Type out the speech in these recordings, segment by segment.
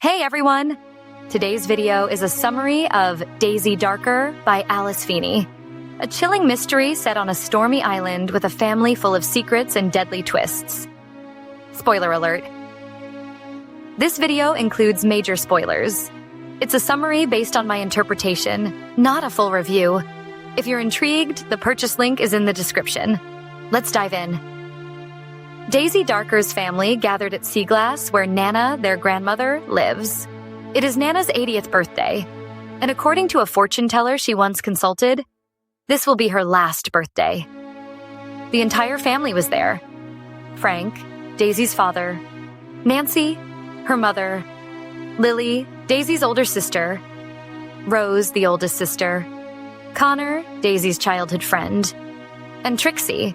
Hey everyone! Today's video is a summary of Daisy Darker by Alice Feeney, a chilling mystery set on a stormy island with a family full of secrets and deadly twists. Spoiler alert. This video includes major spoilers. It's a summary based on my interpretation, not a full review. If you're intrigued, the purchase link is in the description. Let's dive in. Daisy Darker's family gathered at Seaglass, where Nana, their grandmother, lives. It is Nana's 80th birthday, and according to a fortune teller she once consulted, this will be her last birthday. The entire family was there. Frank, Daisy's father, Nancy, her mother, Lily, Daisy's older sister, Rose, the oldest sister, Connor, Daisy's childhood friend, and Trixie,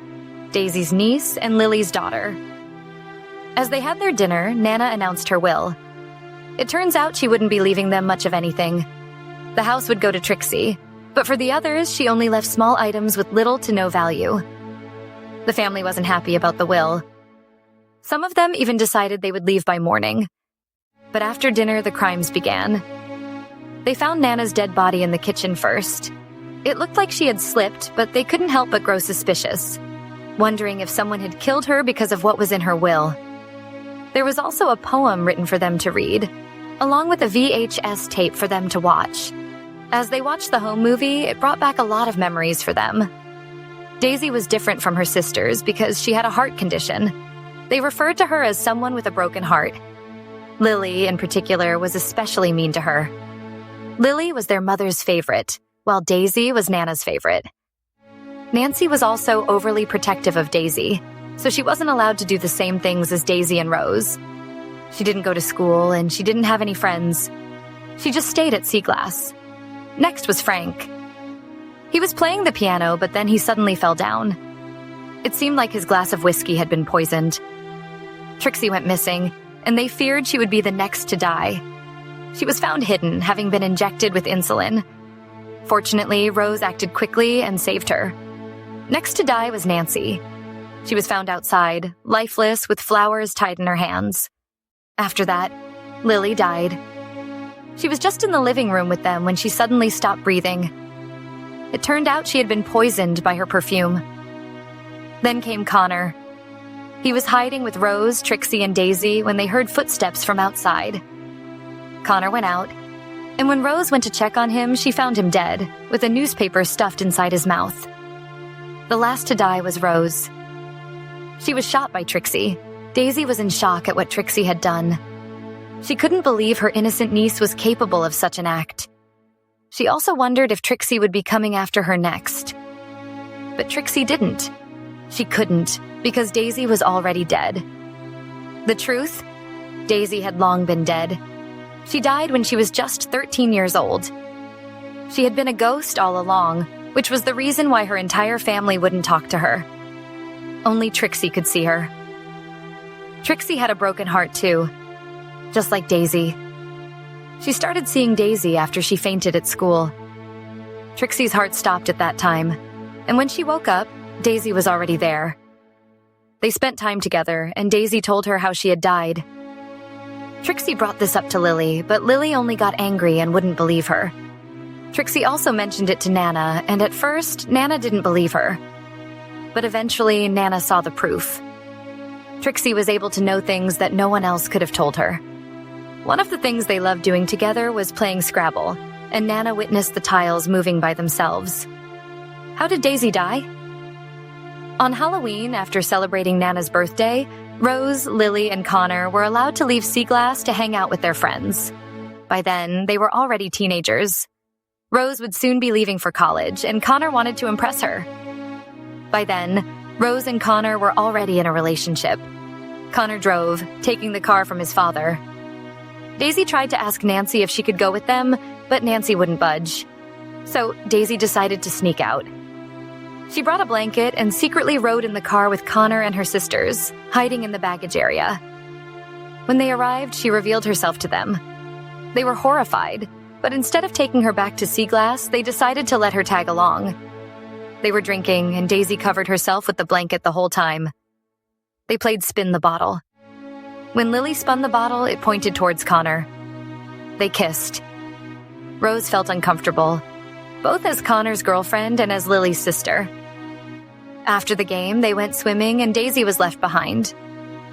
Daisy's niece and Lily's daughter. As they had their dinner, Nana announced her will. It turns out she wouldn't be leaving them much of anything. The house would go to Trixie, but for the others, she only left small items with little to no value. The family wasn't happy about the will. Some of them even decided they would leave by morning. But after dinner, the crimes began. They found Nana's dead body in the kitchen first. It looked like she had slipped, but they couldn't help but grow suspicious, wondering if someone had killed her because of what was in her will. There was also a poem written for them to read, along with a VHS tape for them to watch. As they watched the home movie, it brought back a lot of memories for them. Daisy was different from her sisters because she had a heart condition. They referred to her as someone with a broken heart. Lily, in particular, was especially mean to her. Lily was their mother's favorite, while Daisy was Nana's favorite. Nancy was also overly protective of Daisy, so she wasn't allowed to do the same things as Daisy and Rose. She didn't go to school, and she didn't have any friends. She just stayed at Seaglass. Next was Frank. He was playing the piano, but then he suddenly fell down. It seemed like his glass of whiskey had been poisoned. Trixie went missing, and they feared she would be the next to die. She was found hidden, having been injected with insulin. Fortunately, Rose acted quickly and saved her. Next to die was Nancy. She was found outside, lifeless, with flowers tied in her hands. After that, Lily died. She was just in the living room with them when she suddenly stopped breathing. It turned out she had been poisoned by her perfume. Then came Connor. He was hiding with Rose, Trixie, and Daisy when they heard footsteps from outside. Connor went out, and when Rose went to check on him, she found him dead, with a newspaper stuffed inside his mouth. The last to die was Rose. She was shot by Trixie. Daisy was in shock at what Trixie had done. She couldn't believe her innocent niece was capable of such an act. She also wondered if Trixie would be coming after her next. But Trixie didn't. She couldn't, because Daisy was already dead. The truth? Daisy had long been dead. She died when she was just 13 years old. She had been a ghost all along, which was the reason why her entire family wouldn't talk to her. Only Trixie could see her. Trixie had a broken heart too, just like Daisy. She started seeing Daisy after she fainted at school. Trixie's heart stopped at that time, and when she woke up, Daisy was already there. They spent time together, and Daisy told her how she had died. Trixie brought this up to Lily, but Lily only got angry and wouldn't believe her. Trixie also mentioned it to Nana, and at first, Nana didn't believe her. But eventually, Nana saw the proof. Trixie was able to know things that no one else could have told her. One of the things they loved doing together was playing Scrabble, and Nana witnessed the tiles moving by themselves. How did Daisy die? On Halloween, after celebrating Nana's birthday, Rose, Lily, and Connor were allowed to leave Seaglass to hang out with their friends. By then, they were already teenagers. Rose would soon be leaving for college, and Connor wanted to impress her. By then, Rose and Connor were already in a relationship. Connor drove, taking the car from his father. Daisy tried to ask Nancy if she could go with them, but Nancy wouldn't budge. So Daisy decided to sneak out. She brought a blanket and secretly rode in the car with Connor and her sisters, hiding in the baggage area. When they arrived, she revealed herself to them. They were horrified, but instead of taking her back to Seaglass, they decided to let her tag along. They were drinking, and Daisy covered herself with the blanket the whole time. They played spin the bottle. When Lily spun the bottle, it pointed towards Connor. They kissed. Rose felt uncomfortable, both as Connor's girlfriend and as Lily's sister. After the game, they went swimming and Daisy was left behind.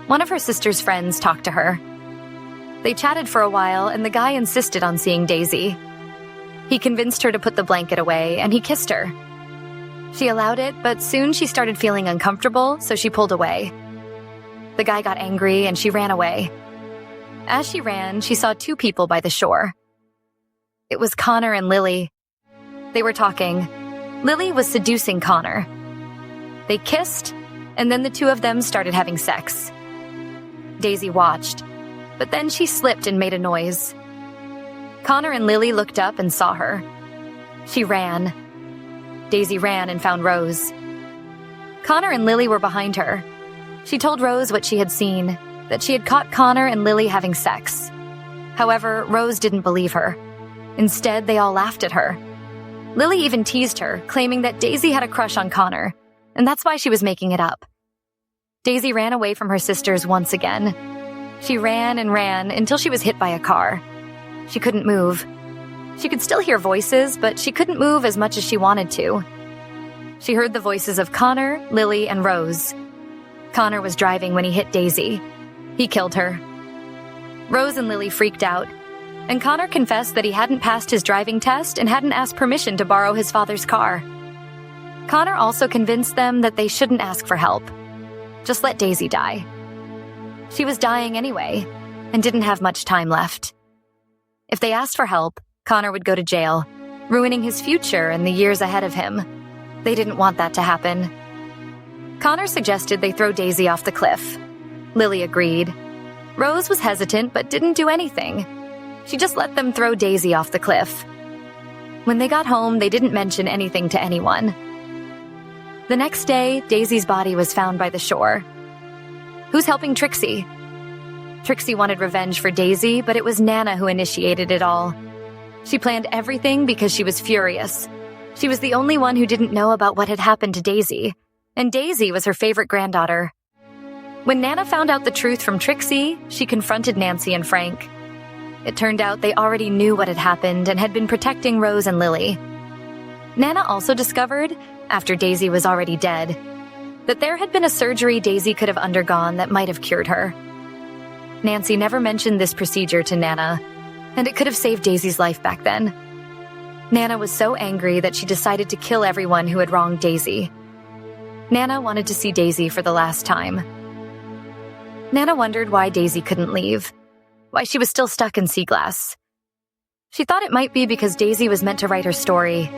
One of her sister's friends talked to her. They chatted for a while and the guy insisted on seeing Daisy. He convinced her to put the blanket away and he kissed her. She allowed it, but soon she started feeling uncomfortable, so she pulled away. The guy got angry and she ran away. As she ran, she saw two people by the shore. It was Connor and Lily. They were talking. Lily was seducing Connor. They kissed, and then the two of them started having sex. Daisy watched, but then she slipped and made a noise. Connor and Lily looked up and saw her. She ran. Daisy ran and found Rose. Connor and Lily were behind her. She told Rose what she had seen, that she had caught Connor and Lily having sex. However, Rose didn't believe her. Instead, they all laughed at her. Lily even teased her, claiming that Daisy had a crush on Connor, and that's why she was making it up. Daisy ran away from her sisters once again. She ran and ran until she was hit by a car. She couldn't move. She could still hear voices, but she couldn't move as much as she wanted to. She heard the voices of Connor, Lily, and Rose. Connor was driving when he hit Daisy. He killed her. Rose and Lily freaked out, and Connor confessed that he hadn't passed his driving test and hadn't asked permission to borrow his father's car. Connor also convinced them that they shouldn't ask for help. Just let Daisy die. She was dying anyway, and didn't have much time left. If they asked for help, Connor would go to jail, ruining his future and the years ahead of him. They didn't want that to happen. Connor suggested they throw Daisy off the cliff. Lily agreed. Rose was hesitant but didn't do anything. She just let them throw Daisy off the cliff. When they got home, they didn't mention anything to anyone. The next day, Daisy's body was found by the shore. Who's helping Trixie? Trixie wanted revenge for Daisy, but it was Nana who initiated it all. She planned everything because she was furious. She was the only one who didn't know about what had happened to Daisy, and Daisy was her favorite granddaughter. When Nana found out the truth from Trixie, she confronted Nancy and Frank. It turned out they already knew what had happened and had been protecting Rose and Lily. Nana also discovered, after Daisy was already dead, that there had been a surgery Daisy could have undergone that might have cured her. Nancy never mentioned this procedure to Nana, and it could have saved Daisy's life back then. Nana was so angry that she decided to kill everyone who had wronged Daisy. Nana wanted to see Daisy for the last time. Nana wondered why Daisy couldn't leave, why she was still stuck in sea glass. She thought it might be because Daisy was meant to write her story.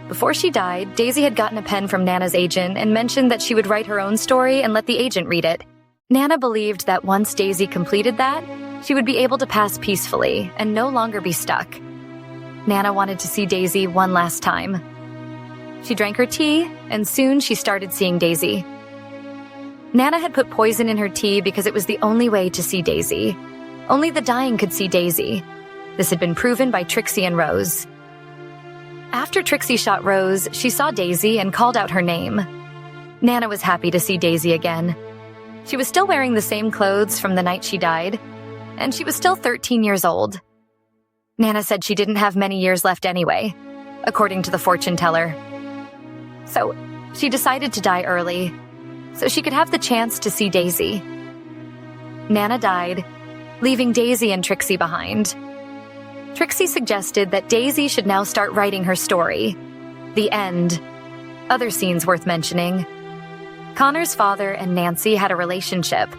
Before she died, Daisy had gotten a pen from Nana's agent and mentioned that she would write her own story and let the agent read it. Nana believed that once Daisy completed that, she would be able to pass peacefully and no longer be stuck. Nana wanted to see Daisy one last time. She drank her tea, and soon she started seeing Daisy. Nana had put poison in her tea because it was the only way to see Daisy. Only the dying could see Daisy. This had been proven by Trixie and Rose. After Trixie shot Rose, she saw Daisy and called out her name. Nana was happy to see Daisy again. She was still wearing the same clothes from the night she died, and she was still 13 years old. Nana said she didn't have many years left anyway, according to the fortune teller. So, she decided to die early, so she could have the chance to see Daisy. Nana died, leaving Daisy and Trixie behind. Trixie suggested that Daisy should now start writing her story. The end. Other scenes worth mentioning. Connor's father and Nancy had a relationship.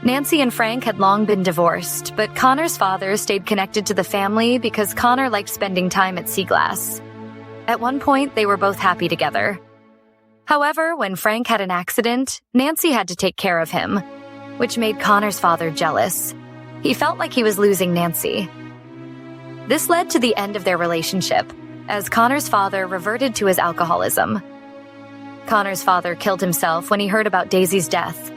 Nancy and Frank had long been divorced, but Connor's father stayed connected to the family because Connor liked spending time at Seaglass. At one point, they were both happy together. However, when Frank had an accident, Nancy had to take care of him, which made Connor's father jealous. He felt like he was losing Nancy. This led to the end of their relationship, as Connor's father reverted to his alcoholism. Connor's father killed himself when he heard about Daisy's death.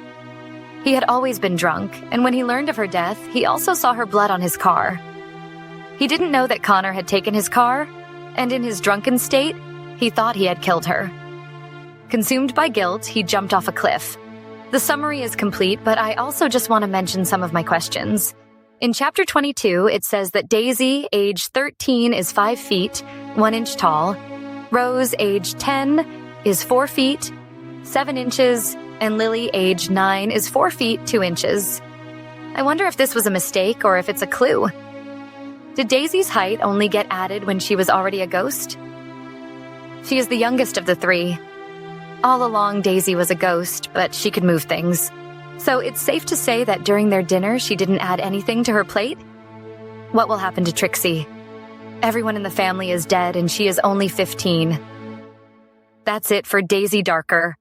He had always been drunk, and when he learned of her death, he also saw her blood on his car. He didn't know that Connor had taken his car, and in his drunken state, he thought he had killed her. Consumed by guilt, he jumped off a cliff. The summary is complete, but I also just want to mention some of my questions. In Chapter 22, it says that Daisy, age 13, is 5 feet, 1 inch tall. Rose, age 10, is 4 feet, 7 inches, and Lily, age 9, is 4 feet, 2 inches. I wonder if this was a mistake or if it's a clue. Did Daisy's height only get added when she was already a ghost? She is the youngest of the 3. All along, Daisy was a ghost, but she could move things. So it's safe to say that during their dinner, she didn't add anything to her plate? What will happen to Trixie? Everyone in the family is dead, and she is only 15. That's it for Daisy Darker.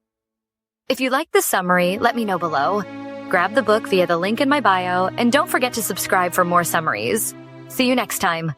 If you like the summary, let me know below. Grab the book via the link in my bio, and don't forget to subscribe for more summaries. See you next time.